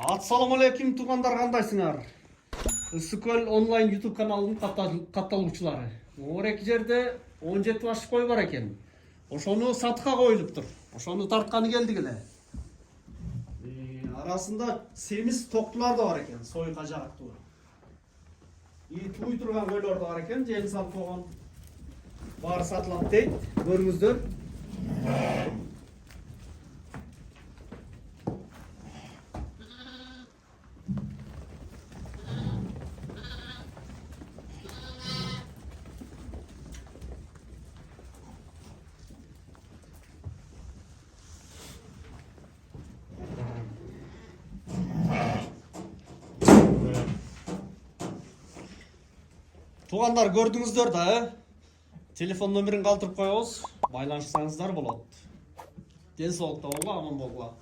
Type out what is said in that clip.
Assalamu алейкум туугандар, кандайсыңар? Ысыкөл онлайн YouTube каналынын катталуучулары. Орек жерде 17 баш кой бар экен. Ошону сатыкка коюлуптур. Ошону тартканы келдик эле. Арасында семиз токтулар да бар экен, сойка жактуу. Туй турган койлор да бар экен, жем салып койгон. Баары сатылат дейт. Көрүңүздөр. Туугандар, көрдүңүздөр да, телефон номерин калтырып коебуз, байланышсаңыздар болот. Ден соолукта болгула, аман болгула.